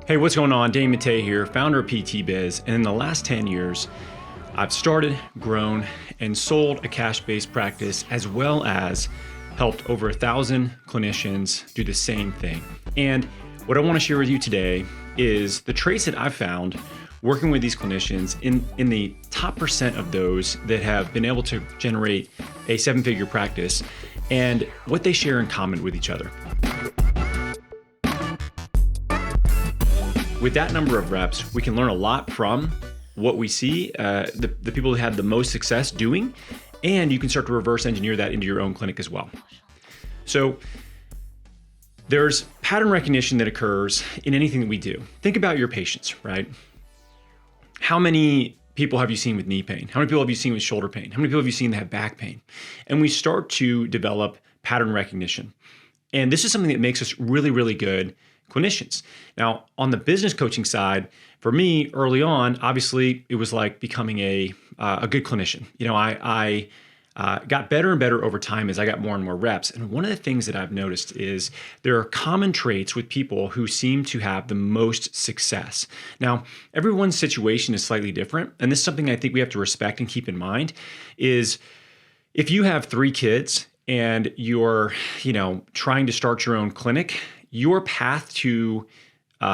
Hey, what's going on? Danny Matta here, founder of PT Biz, and in the last 10 years, I've started, grown, and sold a cash-based practice, as well as helped over 1,000 clinicians do the same thing. And what I want to share with you today is the traits that I've found working with these clinicians in the top percent of those that have been able to generate a seven-figure practice and what they share in common with each other. With that number of reps, we can learn a lot from what we see, the people that had the most success doing, and you can start to reverse engineer that into your own clinic as well. So there's pattern recognition that occurs in anything that we do. Think about your patients, right? How many people have you seen with knee pain? How many people have you seen with shoulder pain? How many people have you seen that have back pain? And we start to develop pattern recognition. And this is something that makes us really, really good clinicians. Now, on the business coaching side, for me early on, obviously it was like becoming a good clinician. You know, I got better and better over time as I got more and more reps. And one of the things that I've noticed is there are common traits with people who seem to have the most success. Now, everyone's situation is slightly different. And this is something I think we have to respect and keep in mind is if you have 3 kids and you're, trying to start your own clinic, your path to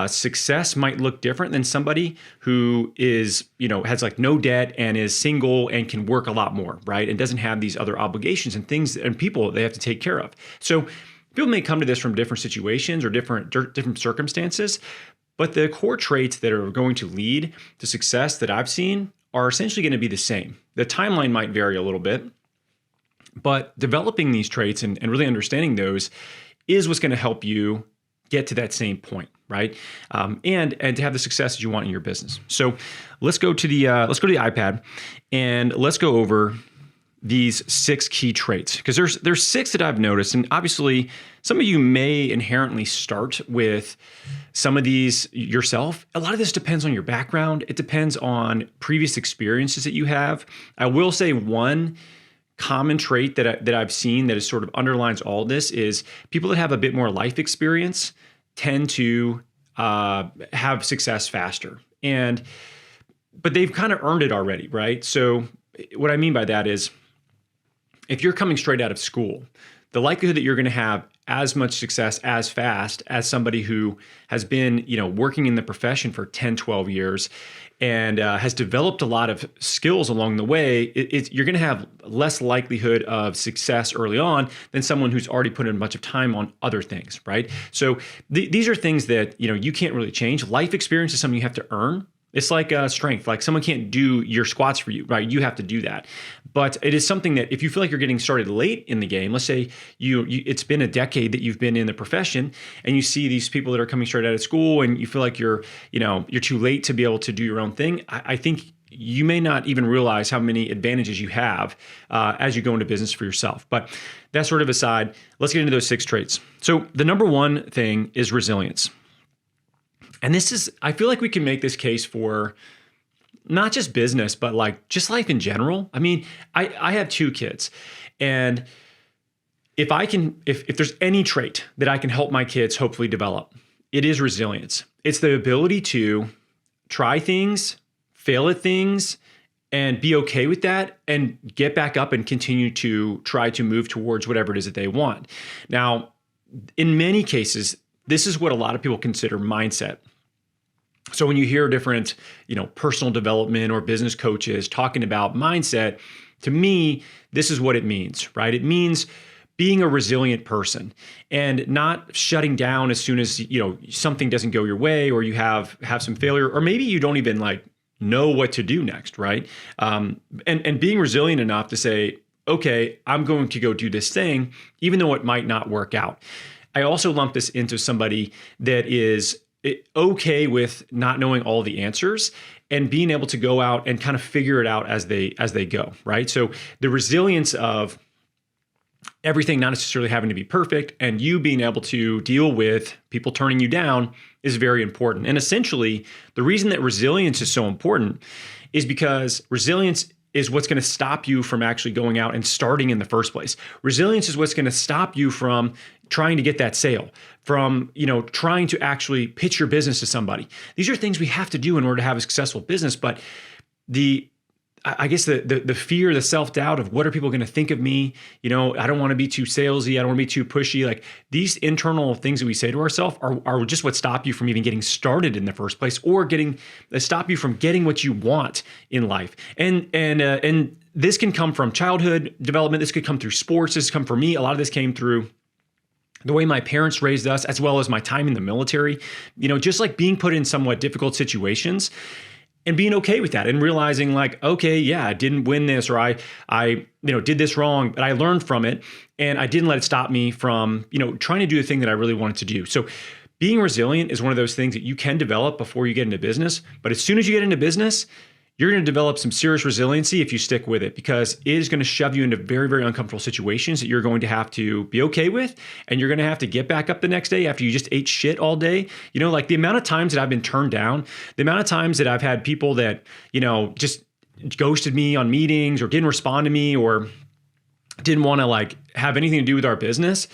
success might look different than somebody who is, has like no debt and is single and can work a lot more, right? And doesn't have these other obligations and things and people they have to take care of. So people may come to this from different situations or different circumstances, but the core traits that are going to lead to success that I've seen are essentially going to be the same. The timeline might vary a little bit, but developing these traits and really understanding those is what's going to help you get to that same point, right? And to have the success that you want in your business. So let's go to the iPad and let's go over these 6 key traits, because there's 6 that I've noticed, and obviously some of you may inherently start with some of these yourself. A lot of this depends on your background. It depends on previous experiences that you have. I will say one common trait that I've seen that is sort of underlines all this is people that have a bit more life experience tend to have success faster. But they've kind of earned it already, right? So what I mean by that is if you're coming straight out of school, the likelihood that you're going to have as much success as fast as somebody who has been, working in the profession for 10, 12 years and has developed a lot of skills along the way, you're going to have less likelihood of success early on than someone who's already put in a bunch of time on other things, right? So these are things that, you can't really change. Life experience is something you have to earn. It's like strength. Like someone can't do your squats for you, right? You have to do that. But it is something that if you feel like you're getting started late in the game, let's say it's been a decade that you've been in the profession and you see these people that are coming straight out of school and you feel like you're too late to be able to do your own thing. I think you may not even realize how many advantages you have as you go into business for yourself. But that sort of aside, let's get into those 6 traits. So the number one thing is resilience. And I feel like we can make this case for not just business, but like just life in general. I mean, I have 2 kids, and if there's any trait that I can help my kids hopefully develop, it is resilience. It's the ability to try things, fail at things, and be okay with that and get back up and continue to try to move towards whatever it is that they want. Now, in many cases, this is what a lot of people consider mindset. So when you hear different, personal development or business coaches talking about mindset, to me, this is what it means, right? It means being a resilient person and not shutting down as soon as, something doesn't go your way or you have some failure, or maybe you don't even know what to do next, right? And being resilient enough to say, okay, I'm going to go do this thing, even though it might not work out. I also lump this into somebody that is okay with not knowing all the answers and being able to go out and kind of figure it out as they go, right? So the resilience of everything not necessarily having to be perfect and you being able to deal with people turning you down is very important. And essentially, the reason that resilience is so important is because resilience is what's going to stop you from actually going out and starting in the first place. Resilience is what's going to stop you from trying to get that sale, from, trying to actually pitch your business to somebody. These are things we have to do in order to have a successful business. But I guess the fear, the self-doubt of what are people going to think of me? I don't want to be too salesy. I don't want to be too pushy. Like, these internal things that we say to ourselves are just what stop you from even getting started in the first place, or stop you from getting what you want in life. And this can come from childhood development. This could come through sports. This come for me. A lot of this came through the way my parents raised us, as well as my time in the military. Just like being put in somewhat difficult situations, and being okay with that, and realizing like, okay, yeah, I didn't win this, or I did this wrong, but I learned from it, and I didn't let it stop me from, trying to do the thing that I really wanted to do. So being resilient is one of those things that you can develop before you get into business. But as soon as you get into business, you're going to develop some serious resiliency if you stick with it, because it is going to shove you into very, very uncomfortable situations that you're going to have to be okay with. And you're going to have to get back up the next day after you just ate shit all day. Like the amount of times that I've been turned down, the amount of times that I've had people that, just ghosted me on meetings, or didn't respond to me, or didn't want to like have anything to do with our business.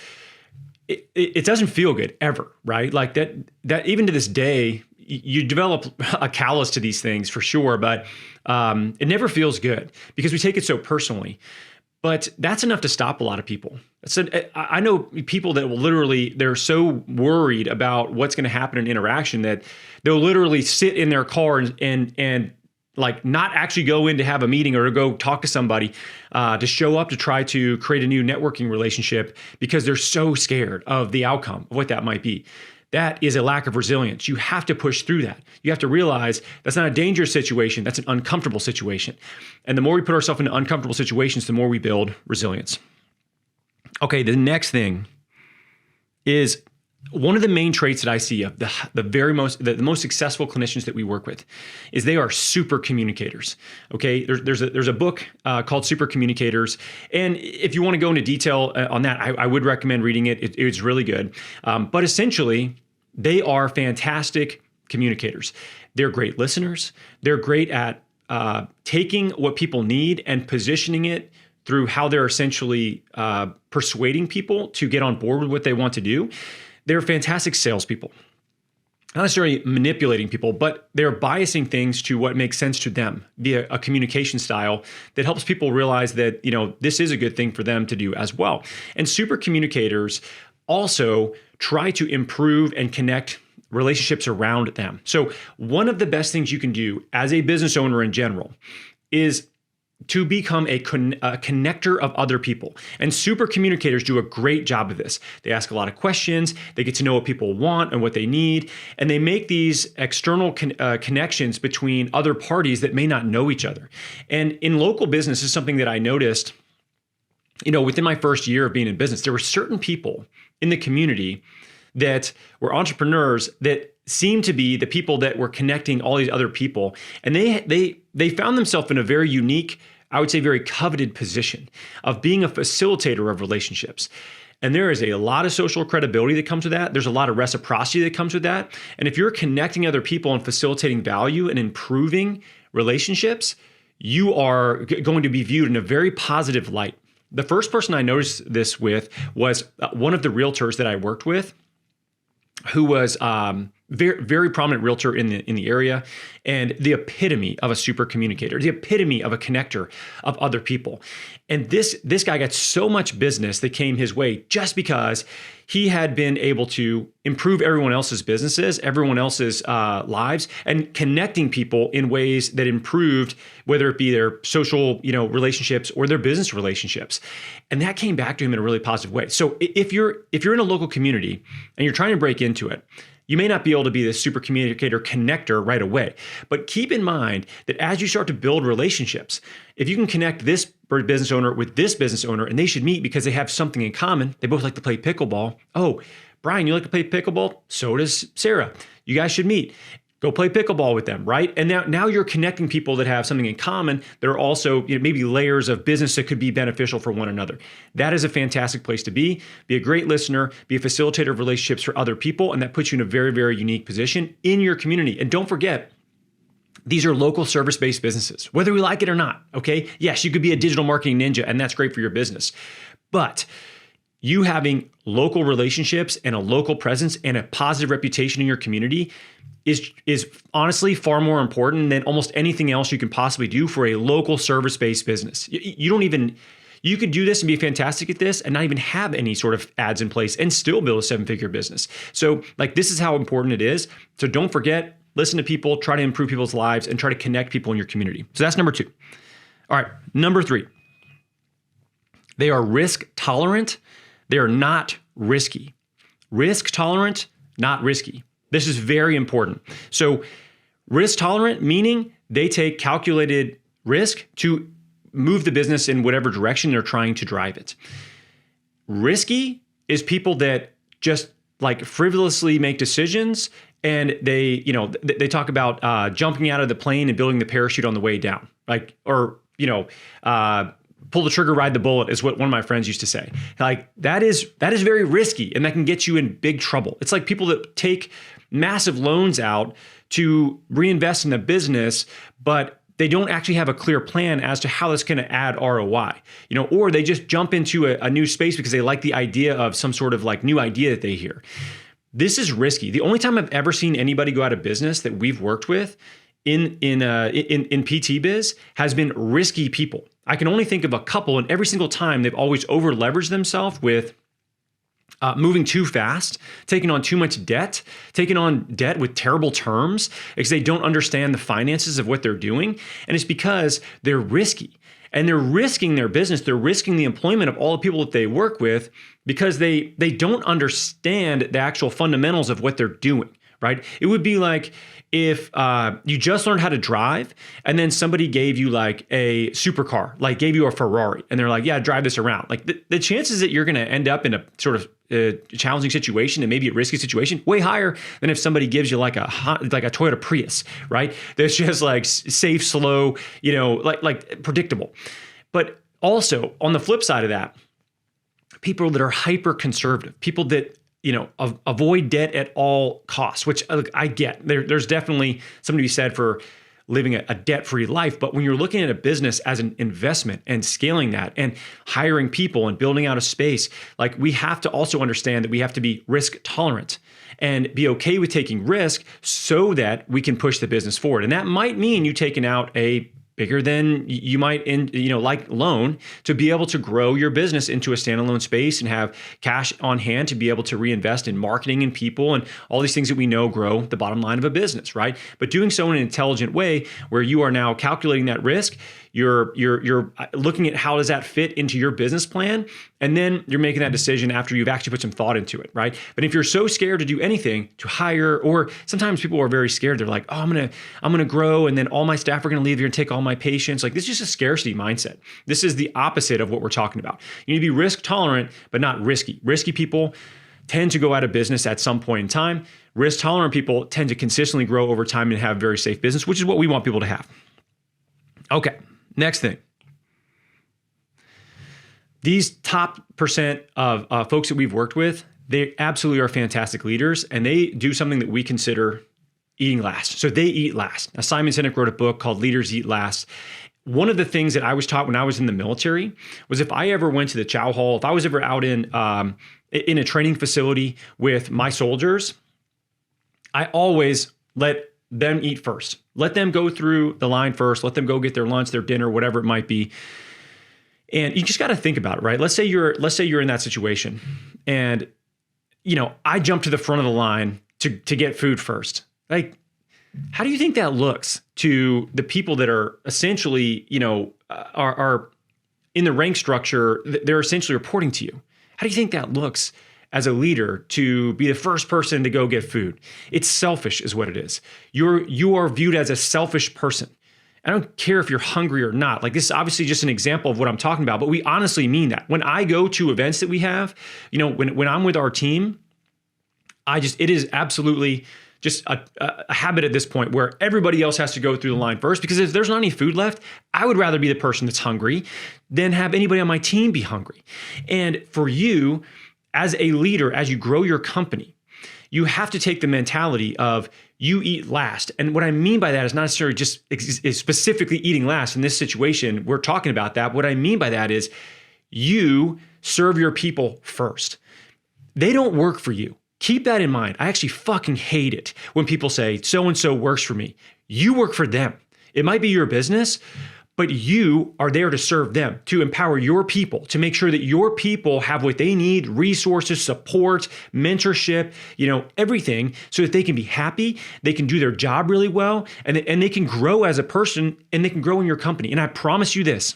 It doesn't feel good ever, right? Like that even to this day, you develop a callus to these things for sure, but it never feels good because we take it so personally. But that's enough to stop a lot of people. I know people that will literally, they're so worried about what's going to happen in interaction that they'll literally sit in their car and like not actually go in to have a meeting or to go talk to somebody, to show up to try to create a new networking relationship, because they're so scared of the outcome of what that might be. That is a lack of resilience. You have to push through that. You have to realize that's not a dangerous situation. That's an uncomfortable situation. And the more we put ourselves into uncomfortable situations, the more we build resilience. Okay, the next thing is one of the main traits that I see of the most successful clinicians that we work with is they are super communicators. Okay, there's a book called Super Communicators, and if you want to go into detail on that, I would recommend reading it. It's really good. But essentially, they are fantastic communicators. They're great listeners. They're great at taking what people need and positioning it through how they're essentially persuading people to get on board with what they want to do. They're fantastic salespeople, not necessarily manipulating people, but they're biasing things to what makes sense to them via a communication style that helps people realize that, this is a good thing for them to do as well. And super communicators also try to improve and connect relationships around them. So one of the best things you can do as a business owner in general is to become a connector of other people. And super communicators do a great job of this. They ask a lot of questions, they get to know what people want and what they need, and they make these external connections between other parties that may not know each other. And in local business, is something that I noticed, within my first year of being in business, there were certain people in the community that were entrepreneurs that seemed to be the people that were connecting all these other people. And they found themselves in a very unique, I would say very coveted position of being a facilitator of relationships. And there is a lot of social credibility that comes with that. There's a lot of reciprocity that comes with that. And if you're connecting other people and facilitating value and improving relationships, you are going to be viewed in a very positive light. The first person I noticed this with was one of the realtors that I worked with, who was very, very prominent realtor in the area, and the epitome of a super communicator, the epitome of a connector of other people. And this guy got so much business that came his way just because he had been able to improve everyone else's businesses, everyone else's lives, and connecting people in ways that improved, whether it be their social, relationships or their business relationships. And that came back to him in a really positive way. So if you're in a local community and you're trying to break into it, you may not be able to be this super communicator connector right away, but keep in mind that as you start to build relationships, if you can connect this business owner with this business owner, and they should meet because they have something in common. They both like to play pickleball. Oh, Brian, you like to play pickleball? So does Sarah. You guys should meet. Go play pickleball with them, right? And now you're connecting people that have something in common. There are also maybe layers of business that could be beneficial for one another. That is a fantastic place to be. Be a great listener, be a facilitator of relationships for other people, and that puts you in a very, very unique position in your community. And don't forget, These are local service-based businesses, whether we like it or not, okay? Yes, you could be a digital marketing ninja, and that's great for your business. But you having local relationships and a local presence and a positive reputation in your community is honestly far more important than almost anything else you can possibly do for a local service-based business. You could do this and be fantastic at this and not even have any sort of ads in place and still build a 7-figure business. So this is how important it is. So don't forget, listen to people, try to improve people's lives, and try to connect people in your community. So that's number 2. All right, number 3. They are risk tolerant. They are not risky. Risk tolerant, not risky. This is very important. So risk tolerant, meaning they take calculated risk to move the business in whatever direction they're trying to drive it. Risky is people that just frivolously make decisions, and they talk about jumping out of the plane and building the parachute on the way down, pull the trigger, ride the bullet is what one of my friends used to say. That is very risky, and that can get you in big trouble. It's like people that take massive loans out to reinvest in the business, but they don't actually have a clear plan as to how that's going to add ROI, or they just jump into a new space because they like the idea of some sort of new idea that they hear. This is risky. The only time I've ever seen anybody go out of business that we've worked with in PT biz has been risky people. I can only think of a couple, and every single time they've always over leveraged themselves with moving too fast, taking on too much debt, taking on debt with terrible terms because they don't understand the finances of what they're doing. And it's because they're risky, and they're risking their business. They're risking the employment of all the people that they work with because they don't understand the actual fundamentals of what they're doing, right? It would be like if you just learned how to drive and then somebody gave you a supercar, gave you a Ferrari, and they're like, yeah, drive this around. The chances that you're going to end up in a sort of challenging situation and maybe a risky situation way higher than if somebody gives you a Toyota Prius, right? That's just safe, slow, predictable. But also on the flip side of that, people that are hyper conservative, people that avoid debt at all costs, which I get. There's definitely something to be said for living a debt-free life. But when you're looking at a business as an investment and scaling that and hiring people and building out a space, we have to also understand that we have to be risk tolerant and be okay with taking risk so that we can push the business forward. And that might mean you taking out a bigger than you might loan to be able to grow your business into a standalone space and have cash on hand to be able to reinvest in marketing and people and all these things that we know grow the bottom line of a business, right? But doing so in an intelligent way where you are now calculating that risk, you're looking at how does that fit into your business plan, and then you're making that decision after you've actually put some thought into it, right? But if you're so scared to do anything, to hire, or sometimes people are very scared, they're like, oh, I'm gonna grow, and then all my staff are gonna leave here and take all my patients. This is just a scarcity mindset. This is the opposite of what we're talking about. You need to be risk tolerant, but not risky. Risky people tend to go out of business at some point in time. Risk tolerant people tend to consistently grow over time and have very safe business, which is what we want people to have. Okay. Next thing, these top percent of folks that we've worked with, they absolutely are fantastic leaders, and they do something that we consider eating last. So they eat last. Now, Simon Sinek wrote a book called Leaders Eat Last. One of the things that I was taught when I was in the military was if I ever went to the chow hall, if I was ever out in a training facility with my soldiers, I always let them eat first. Let them go through the line first. Let them go get their lunch, their dinner, whatever it might be. And you just got to think about it, right? Let's say you're in that situation, and I jump to the front of the line to get food first. How do you think that looks to the people that are essentially, are in the rank structure? They're essentially reporting to you. How do you think that looks as a leader to be the first person to go get food? It's selfish is what it is. You are viewed as a selfish person. I don't care if you're hungry or not. This is obviously just an example of what I'm talking about, but we honestly mean that. When I go to events that we have, when I'm with our team, it is absolutely just a habit at this point where everybody else has to go through the line first, because if there's not any food left, I would rather be the person that's hungry than have anybody on my team be hungry. And for you, as a leader, as you grow your company, you have to take the mentality of you eat last. And what I mean by that is not necessarily just is specifically eating last. In this situation, we're talking about that. What I mean by that is you serve your people first. They don't work for you. Keep that in mind. I actually fucking hate it when people say, so-and-so works for me. You work for them. It might be your business, but you are there to serve them, to empower your people, to make sure that your people have what they need, resources, support, mentorship, everything, so that they can be happy, they can do their job really well, and they can grow as a person, and they can grow in your company. And I promise you this,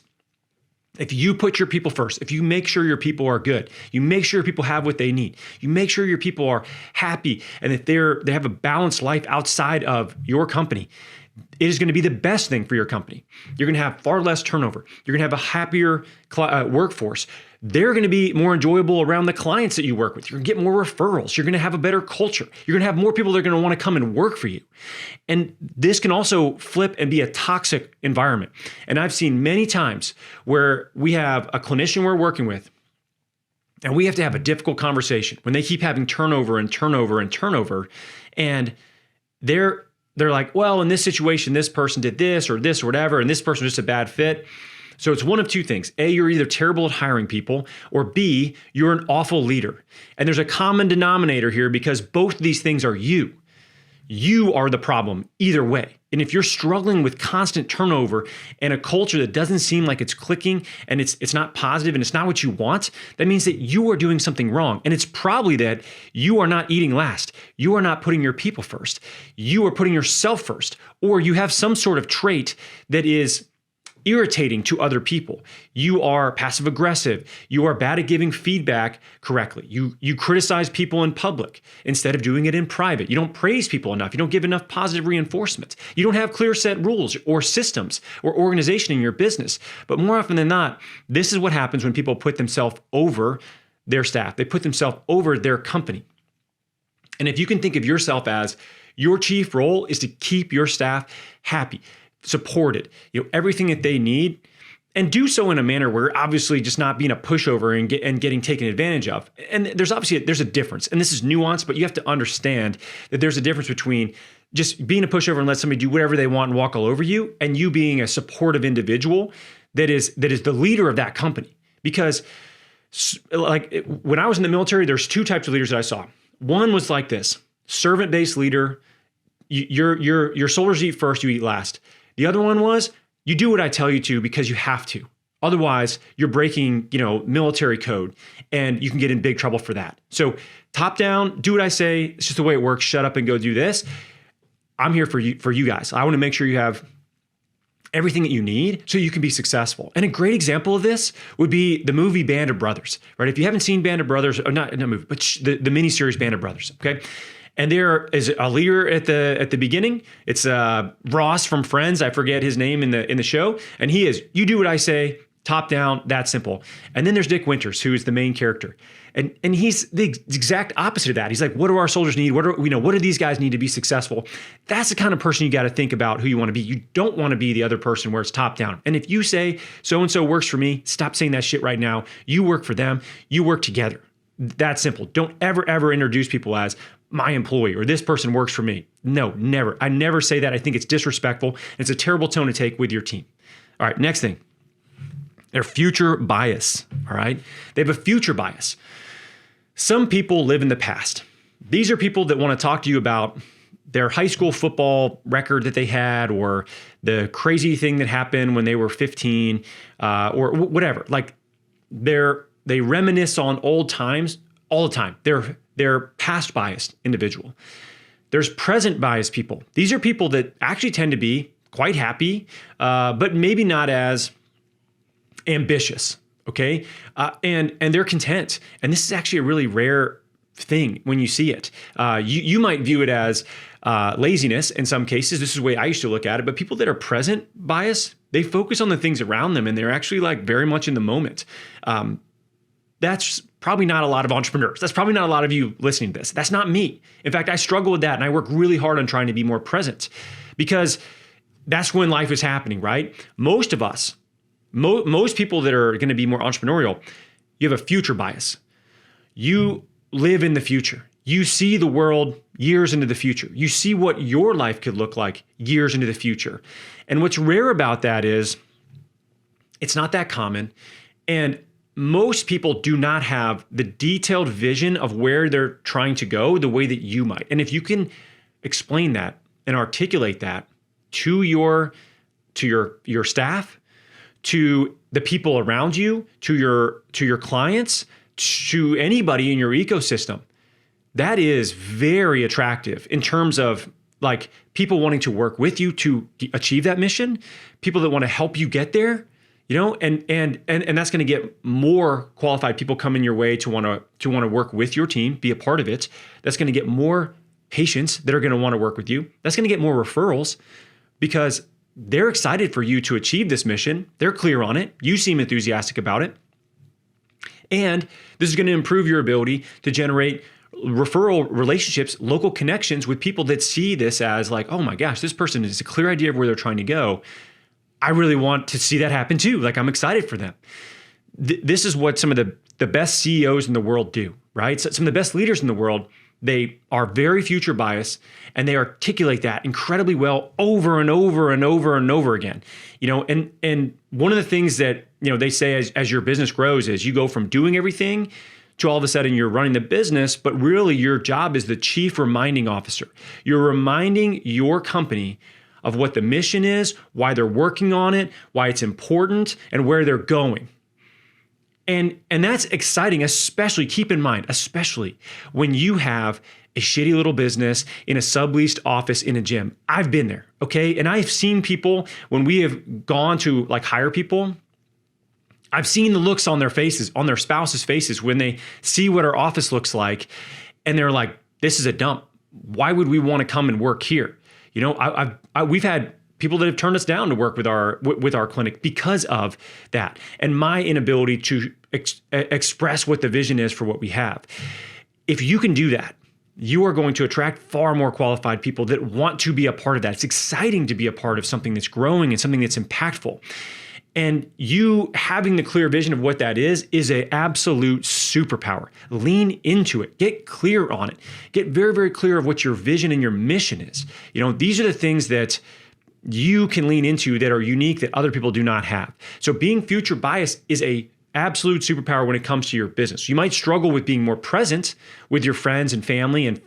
if you put your people first, if you make sure your people are good, you make sure your people have what they need, you make sure your people are happy and that they have a balanced life outside of your company, it is going to be the best thing for your company. You're going to have far less turnover. You're going to have a happier workforce. They're going to be more enjoyable around the clients that you work with. You're going to get more referrals. You're going to have a better culture. You're going to have more people that are going to want to come and work for you. And this can also flip and be a toxic environment. And I've seen many times where we have a clinician we're working with, and we have to have a difficult conversation when they keep having turnover and turnover and turnover. And they're like, well, in this situation, this person did this or whatever, and this person was just a bad fit. So it's one of two things. A, you're either terrible at hiring people, or B, you're an awful leader. And there's a common denominator here because both of these things are you. You are the problem either way. And if you're struggling with constant turnover and a culture that doesn't seem like it's clicking and it's not positive and it's not what you want, that means that you are doing something wrong. And it's probably that you are not eating last. You are not putting your people first. You are putting yourself first, or you have some sort of trait that is irritating to other people. You are passive aggressive. You are bad at giving feedback correctly. You criticize people in public instead of doing it in private. You don't praise people enough. You don't give enough positive reinforcement. You don't have clear set rules or systems or organization in your business. But more often than not, this is what happens when people put themselves over their staff. They put themselves over their company. And if you can think of yourself as your chief role is to keep your staff happy, supported, everything that they need, and do so in a manner where obviously just not being a pushover and getting taken advantage of. And there's a difference, and this is nuanced, but you have to understand that there's a difference between just being a pushover and let somebody do whatever they want and walk all over you, and you being a supportive individual that is the leader of that company. Because like when I was in the military, there's two types of leaders that I saw. One was like this: servant-based leader. Your soldiers eat first, you eat last. The other one was, you do what I tell you to because you have to. Otherwise, you're breaking, military code, and you can get in big trouble for that. So top down, do what I say. It's just the way it works. Shut up and go do this. I'm here for you guys. I want to make sure you have everything that you need so you can be successful. And a great example of this would be the movie Band of Brothers, right? If you haven't seen Band of Brothers, or not movie, but the miniseries Band of Brothers, okay? And there is a leader at the beginning. It's Ross from Friends. I forget his name in the show. And he is, you do what I say, top down, that simple. And then there's Dick Winters, who is the main character. And he's the exact opposite of that. He's like, what do our soldiers need? What do these guys need to be successful? That's the kind of person you got to think about who you want to be. You don't want to be the other person where it's top down. And if you say, so-and-so works for me, stop saying that shit right now. You work for them. You work together. That's simple. Don't ever introduce people as my employee or this person works for me. No, never. I never say that. I think it's disrespectful. It's a terrible tone to take with your team. All right, next thing. Their future bias. All right. They have a future bias. Some people live in the past. These are people that want to talk to you about their high school football record that they had, or the crazy thing that happened when they were 15, or whatever. Like they reminisce on old times all the time. They're past biased individual. There's present biased people. These are people that actually tend to be quite happy, but maybe not as ambitious. Okay. And they're content. And this is actually a really rare thing when you see it. You might view it as laziness in some cases. This is the way I used to look at it. But people that are present bias, they focus on the things around them, and they're actually like very much in the moment. That's probably not a lot of entrepreneurs. That's probably not a lot of you listening to this. That's not me. In fact, I struggle with that, and I work really hard on trying to be more present, because that's when life is happening, right? Most of us, most people that are going to be more entrepreneurial, you have a future bias. You live in the future. You see the world years into the future. You see what your life could look like years into the future. And what's rare about that is it's not that common. And most people do not have the detailed vision of where they're trying to go the way that you might. And if you can explain that and articulate that to your staff, to the people around you, to your clients, to anybody in your ecosystem, that is very attractive in terms of like people wanting to work with you to achieve that mission, people that want to help you get there, and that's going to get more qualified people coming your way to want to work with your team, be a part of it. That's going to get more patients that are going to want to work with you. That's going to get more referrals because they're excited for you to achieve this mission. They're clear on it. You seem enthusiastic about it. And this is going to improve your ability to generate referral relationships, local connections with people that see this as like, oh my gosh, this person has a clear idea of where they're trying to go. I really want to see that happen too. Like I'm excited for them. This is what some of the best CEOs in the world do, right? So some of the best leaders in the world, they are very future biased and they articulate that incredibly well over and over and over and over again. And one of the things that, they say as your business grows is you go from doing everything to all of a sudden you're running the business, but really your job is the chief reminding officer. You're reminding your company of what the mission is, why they're working on it, why it's important, and where they're going. And that's exciting, especially, keep in mind, especially when you have a shitty little business in a subleased office in a gym. I've been there, okay? And I've seen people, when we have gone to like hire people, I've seen the looks on their faces, on their spouses' faces when they see what our office looks like, and they're like, this is a dump. Why would we want to come and work here? We've had people that have turned us down to work with our clinic because of that, and my inability to express what the vision is for what we have. If you can do that, you are going to attract far more qualified people that want to be a part of that. It's exciting to be a part of something that's growing and something that's impactful. And you having the clear vision of what that is an absolute superpower. Lean into it. Get clear on it. Get very, very clear of what your vision and your mission is. These are the things that you can lean into that are unique that other people do not have. So being future biased is a absolute superpower when it comes to your business. You might struggle with being more present with your friends and family, and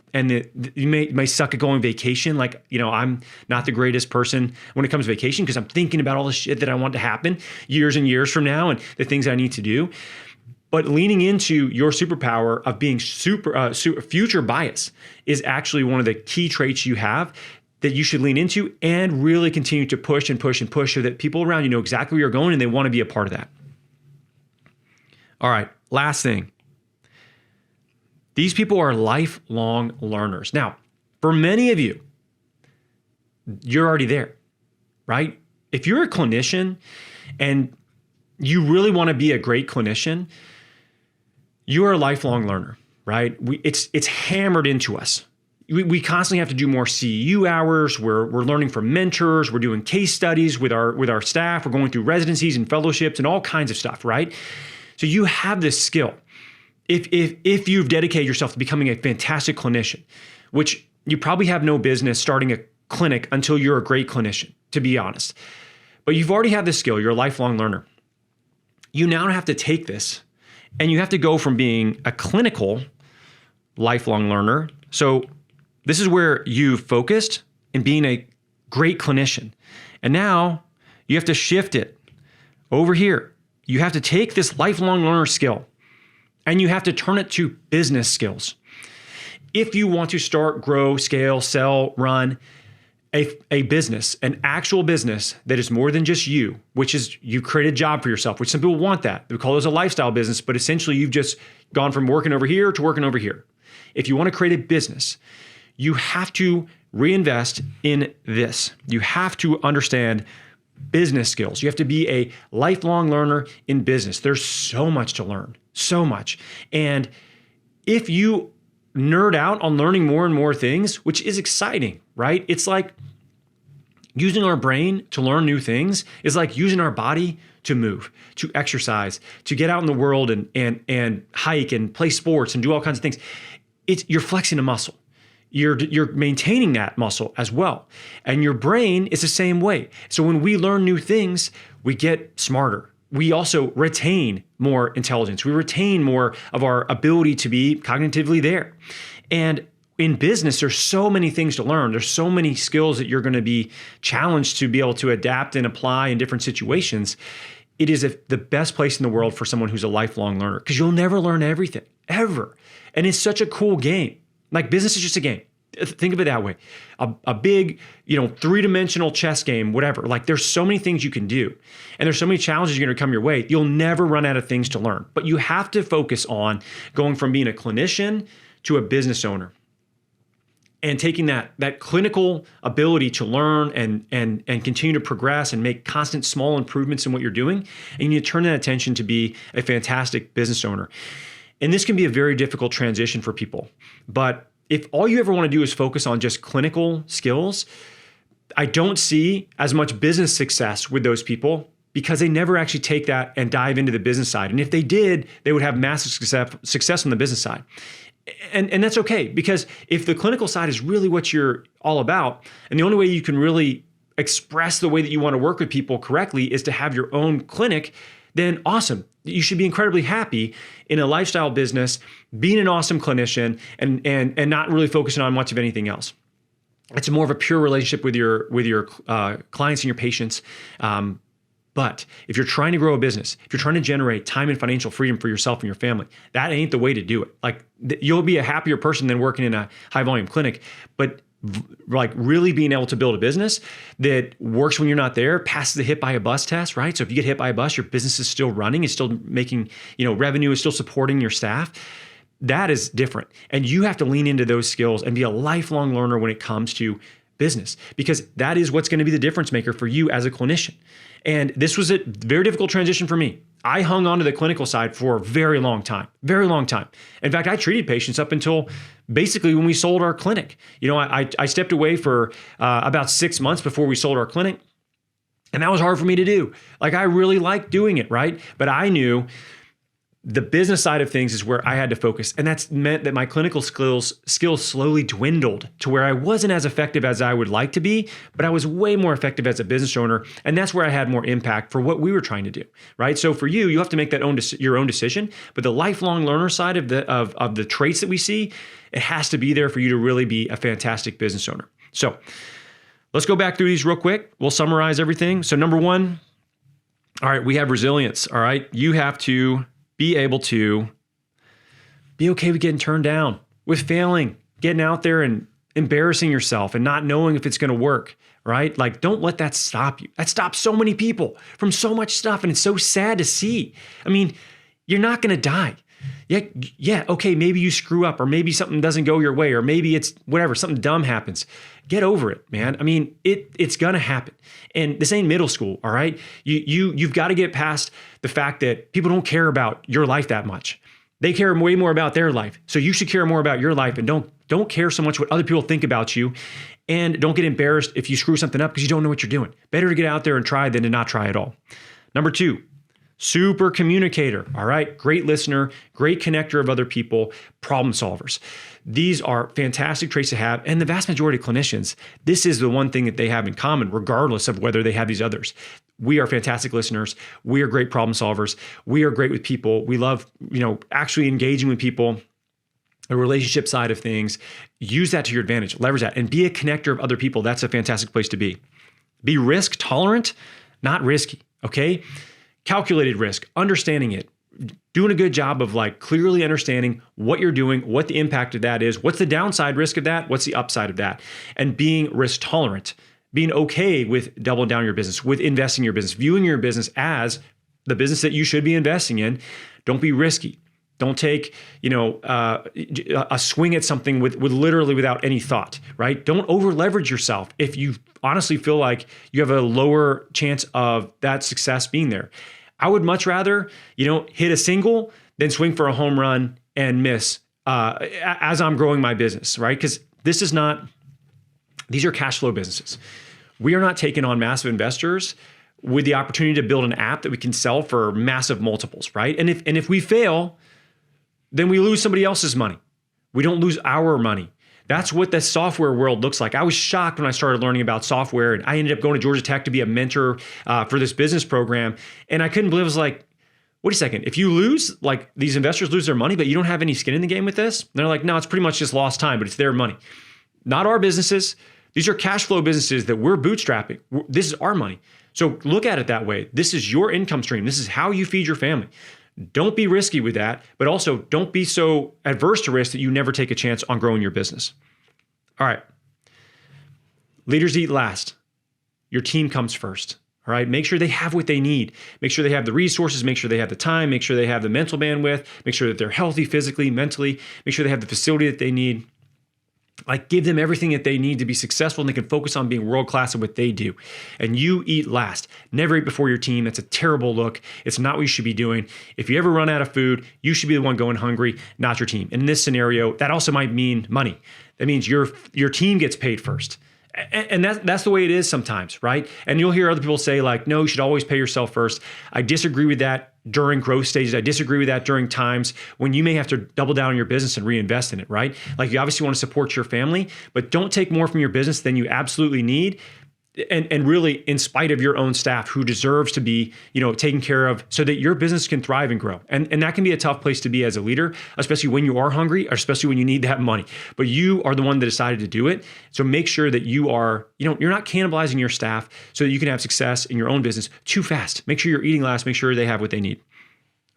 you may suck at going vacation. Like, I'm not the greatest person when it comes to vacation because I'm thinking about all the shit that I want to happen years and years from now and the things I need to do. But leaning into your superpower of being future bias is actually one of the key traits you have that you should lean into and really continue to push and push and push so that people around you know exactly where you're going and they want to be a part of that. All right, last thing. These people are lifelong learners. Now, for many of you, you're already there, right? If you're a clinician and you really want to be a great clinician, you are a lifelong learner, right? It's hammered into us. We constantly have to do more CEU hours. We're learning from mentors. We're doing case studies with our staff. We're going through residencies and fellowships and all kinds of stuff, right? So you have this skill. If you've dedicated yourself to becoming a fantastic clinician, which you probably have no business starting a clinic until you're a great clinician, to be honest. But you've already had this skill. You're a lifelong learner. You now have to take this and you have to go from being a clinical lifelong learner. So this is where you've focused in being a great clinician. And now you have to shift it over here. You have to take this lifelong learner skill and you have to turn it to business skills. If you want to start, grow, scale, sell, run a business, an actual business that is more than just you, which is you create a job for yourself, which some people want that. We call this a lifestyle business, but essentially you've just gone from working over here to working over here. If you want to create a business, you have to reinvest in this. You have to understand business skills. You have to be a lifelong learner in business. There's so much to learn, so much. And if you nerd out on learning more and more things, which is exciting, right? It's like using our brain to learn new things is like using our body to move, to exercise, to get out in the world and hike and play sports and do all kinds of things. You're flexing a muscle. you're maintaining that muscle as well. And your brain is the same way. So when we learn new things, we get smarter. We also retain more intelligence. We retain more of our ability to be cognitively there. And in business, there's so many things to learn. There's so many skills that you're going to be challenged to be able to adapt and apply in different situations. It is the best place in the world for someone who's a lifelong learner, because you'll never learn everything, ever. And it's such a cool game. Like, business is just a game. Think of it that way. A big, three-dimensional chess game, whatever. Like, there's so many things you can do. And there's so many challenges going to come your way. You'll never run out of things to learn. But you have to focus on going from being a clinician to a business owner, and taking that clinical ability to learn and continue to progress and make constant small improvements in what you're doing. And you need to turn that attention to be a fantastic business owner. And this can be a very difficult transition for people. But if all you ever want to do is focus on just clinical skills, I don't see as much business success with those people, because they never actually take that and dive into the business side. And if they did, they would have massive success on the business side. And that's okay, because if the clinical side is really what you're all about, and the only way you can really express the way that you want to work with people correctly is to have your own clinic, then awesome. You should be incredibly happy in a lifestyle business, being an awesome clinician, and not really focusing on much of anything else. It's more of a pure relationship with your clients and your patients. But if you're trying to grow a business, if you're trying to generate time and financial freedom for yourself and your family, that ain't the way to do it. Like, you'll be a happier person than working in a high volume clinic, but like really being able to build a business that works when you're not there, passes the hit by a bus test, right? So if you get hit by a bus, your business is still running, it's still making, revenue, is still supporting your staff. That is different. And you have to lean into those skills and be a lifelong learner when it comes to business, because that is what's going to be the difference maker for you as a clinician. And this was a very difficult transition for me. I hung on to the clinical side for a very long time. In fact, I treated patients up until basically when we sold our clinic. I stepped away for about 6 months before we sold our clinic. And that was hard for me to do. Like, I really liked doing it, right? But I knew the business side of things is where I had to focus. And that's meant that my clinical skills slowly dwindled to where I wasn't as effective as I would like to be, but I was way more effective as a business owner. And that's where I had more impact for what we were trying to do, right? So for you have to make that your own decision. But the lifelong learner side of the traits that we see, it has to be there for you to really be a fantastic business owner. So let's go back through these real quick. We'll summarize everything. So number one, all right, we have resilience. All right, you have to be able to be okay with getting turned down, with failing, getting out there and embarrassing yourself and not knowing if it's going to work, right? Like, don't let that stop you. That stops so many people from so much stuff, and it's so sad to see. I mean, you're not going to die. Yeah, okay, maybe you screw up, or maybe something doesn't go your way, or maybe it's whatever, something dumb happens. Get over it, man. I mean, it's gonna happen. And this ain't middle school, all right? You've got to get past the fact that people don't care about your life that much. They care way more about their life. So you should care more about your life, and don't care so much what other people think about you. And don't get embarrassed if you screw something up because you don't know what you're doing. Better to get out there and try than to not try at all. Number two, super communicator, all right? Great listener, great connector of other people, problem solvers. These are fantastic traits to have. And the vast majority of clinicians, this is the one thing that they have in common, regardless of whether they have these others. We are fantastic listeners. We are great problem solvers. We are great with people. We love, actually engaging with people. The relationship side of things, use that to your advantage, leverage that, and be a connector of other people. That's a fantastic place to be. Be risk tolerant, not risky, okay? Calculated risk, understanding it, doing a good job of clearly understanding what you're doing, what the impact of that is, what's the downside risk of that, what's the upside of that, and being risk tolerant, being okay with doubling down your business, with investing in your business, viewing your business as the business that you should be investing in. Don't be risky. Don't take, a swing at something with literally without any thought, right? Don't over leverage yourself if you honestly feel like you have a lower chance of that success being there. I would much rather, hit a single than swing for a home run and miss as I'm growing my business, right? Because these are cash flow businesses. We are not taking on massive investors with the opportunity to build an app that we can sell for massive multiples, right? And if we fail, then we lose somebody else's money. We don't lose our money. That's what the software world looks like. I was shocked when I started learning about software, and I ended up going to Georgia Tech to be a mentor for this business program. And I couldn't believe it. Was like, wait a second, if you lose, like these investors lose their money, but you don't have any skin in the game with this? And they're like, no, it's pretty much just lost time, but it's their money. Not our businesses. These are cash flow businesses that we're bootstrapping. This is our money. So look at it that way. This is your income stream. This is how you feed your family. Don't be risky with that, but also don't be so adverse to risk that you never take a chance on growing your business. All right. Leaders eat last. Your team comes first. All right. Make sure they have what they need. Make sure they have the resources. Make sure they have the time. Make sure they have the mental bandwidth. Make sure that they're healthy physically, mentally. Make sure they have the facility that they need. Like, give them everything that they need to be successful, and they can focus on being world-class at what they do. And you eat last. Never eat before your team. That's a terrible look. It's not what you should be doing. If you ever run out of food, you should be the one going hungry, not your team. In this scenario, that also might mean money. That means your team gets paid first. And that's the way it is sometimes, right? And you'll hear other people say like, no, you should always pay yourself first. I disagree with that during growth stages. I disagree with that during times when you may have to double down on your business and reinvest in it, right? Like, you obviously want to support your family, but don't take more from your business than you absolutely need. And really, in spite of your own staff who deserves to be, taken care of so that your business can thrive and grow. And that can be a tough place to be as a leader, especially when you are hungry, or especially when you need that money. But you are the one that decided to do it. So make sure that you are, you're not cannibalizing your staff so that you can have success in your own business too fast. Make sure you're eating last. Make sure they have what they need.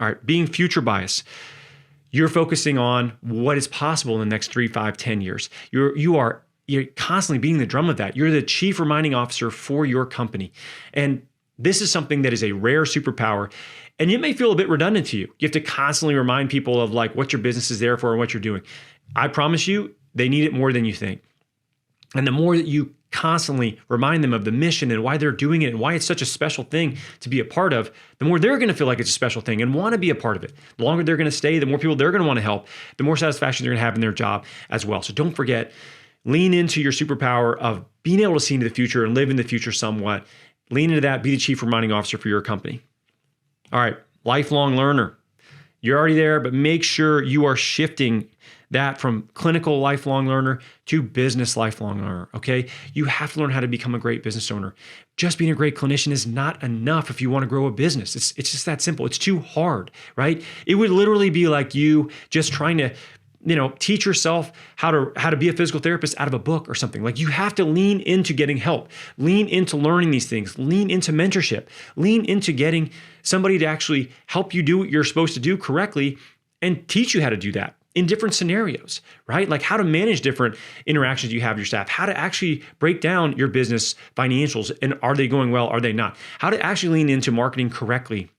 All right. Being future bias. You're focusing on what is possible in the next 3, 5, 10 years. You're constantly beating the drum of that. You're the chief reminding officer for your company. And this is something that is a rare superpower. And it may feel a bit redundant to you. You have to constantly remind people of like what your business is there for and what you're doing. I promise you, they need it more than you think. And the more that you constantly remind them of the mission and why they're doing it and why it's such a special thing to be a part of, the more they're going to feel like it's a special thing and want to be a part of it. The longer they're going to stay, the more people they're going to want to help, the more satisfaction they're going to have in their job as well. So don't forget, lean into your superpower of being able to see into the future and live in the future somewhat. Lean into that. Be the chief reminding officer for your company. All right. Lifelong learner. You're already there, but make sure you are shifting that from clinical lifelong learner to business lifelong learner, okay? You have to learn how to become a great business owner. Just being a great clinician is not enough if you want to grow a business. It's just that simple. It's too hard, right? It would literally be like you just trying to teach yourself how to be a physical therapist out of a book or something. Like, you have to lean into getting help, lean into learning these things, lean into mentorship, lean into getting somebody to actually help you do what you're supposed to do correctly and teach you how to do that in different scenarios, right? Like how to manage different interactions you have with your staff, how to actually break down your business financials, and are they going well, are they not? How to actually lean into marketing correctly,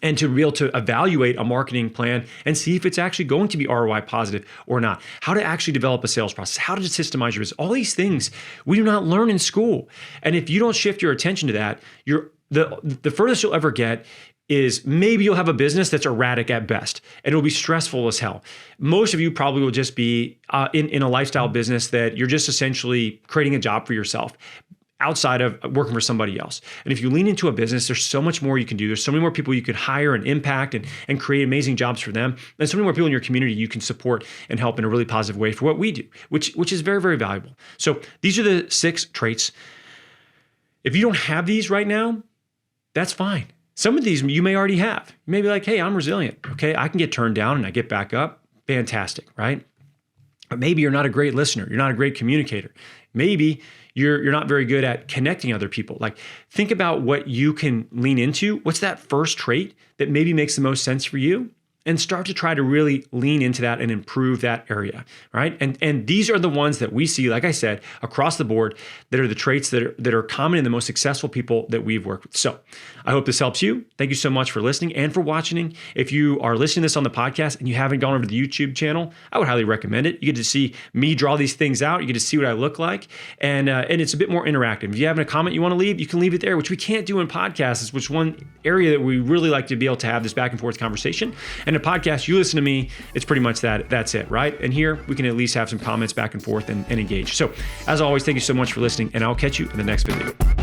and to be able to evaluate a marketing plan and see if it's actually going to be ROI positive or not. How to actually develop a sales process, how to systemize your business. All these things we do not learn in school. And if you don't shift your attention to that, the furthest you'll ever get is maybe you'll have a business that's erratic at best, and it'll be stressful as hell. Most of you probably will just be in a lifestyle business that you're just essentially creating a job for yourself outside of working for somebody else. And if you lean into a business, there's so much more you can do. There's so many more people you could hire and impact and create amazing jobs for them. And so many more people in your community you can support and help in a really positive way for what we do, which is very, very valuable. So these are the 6 traits. If you don't have these right now, that's fine. Some of these you may already have. You may be like, hey, I'm resilient. Okay, I can get turned down and I get back up. Fantastic, right? But maybe you're not a great listener. You're not a great communicator. Maybe you're not very good at connecting other people. Like, think about what you can lean into. What's that first trait that maybe makes the most sense for you? And start to try to really lean into that and improve that area, right? And these are the ones that we see, like I said, across the board, that are the traits that are common in the most successful people that we've worked with. So I hope this helps you. Thank you so much for listening and for watching. If you are listening to this on the podcast and you haven't gone over to the YouTube channel, I would highly recommend it. You get to see me draw these things out. You get to see what I look like. And it's a bit more interactive. If you have a comment you want to leave, you can leave it there, which we can't do in podcasts, which one area that we really like to be able to have this back and forth conversation. And a podcast, you listen to me, it's pretty much that's it, right? And here we can at least have some comments back and forth and engage. So as always, thank you so much for listening, and I'll catch you in the next video.